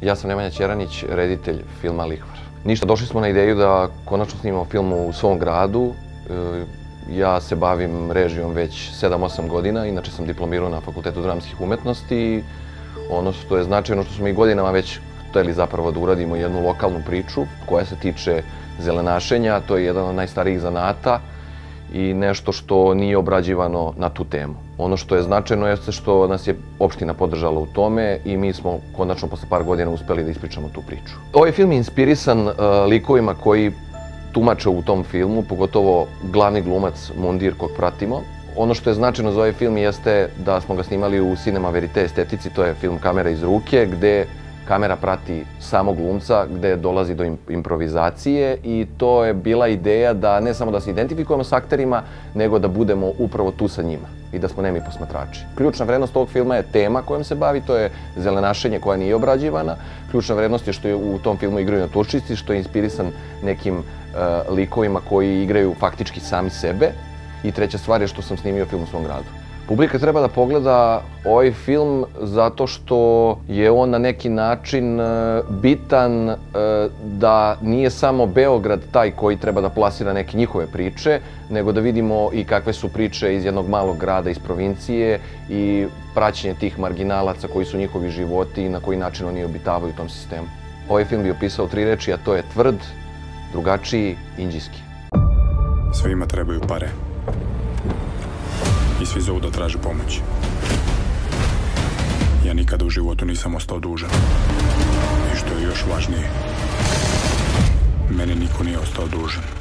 Ja sam Nemanja Ćeranić, reditelj filma Lihvar. Ništa, došli smo na ideju da konačno snimamo film u svom gradu. Ja se bavim režijom već 7-8 godina, inače sam diplomirao na Fakultetu dramskih umetnosti. Ono što je značajno, što smo i godinama već hteli zapravo da uradimo jednu lokalnu priču koja se tiče zelenašenja. To je jedan od najstarijih zanata i nešto što nije obrađivano na tu temu. Ono što je značajno jeste što nas je opština podržala u tome i mi smo konačno posle par godina uspeli da ispričamo tu priču. Ovaj film je inspirisan likovima koji tumače u tom filmu, pogotovo glavni glumac Mundir kog pratimo. Ono što je značajno za ovaj film jeste da smo ga snimali u Cinema Verite estetici, to je film Kamera iz ruke, gde kamera prati samog glumca, gde dolazi do improvizacije i to je bila ideja da ne samo da se identifikujemo s akterima, nego da budemo upravo tu sa njima i da smo nemi posmatrači. Ključna vrednost ovog filma je tema kojom se bavi, to je zelenašenje koja nije obrađivana. Ključna vrednost je što je u tom filmu igraju naturščici, što je inspirisan nekim likovima koji igraju faktički sami sebe. I treća stvar je što sam snimio film u svom gradu. Publika treba da pogleda ovaj film zato što je on na neki način bitan da nije samo Beograd taj koji treba da plasira neke njihove priče, nego da vidimo i kakve su priče iz jednog malog grada, iz provincije i praćenje tih marginalaca koji su njihovi životi i na koji način oni obitavaju u tom sistemu. Ovaj film bi opisao 3 reči, a to je tvrd, drugačiji, inđijski. Svima trebaju pare. I svi zovu da traže pomoć. Ja nikada u životu nisam ostao dužan. I što je još važnije, mene niko nije ostao dužan.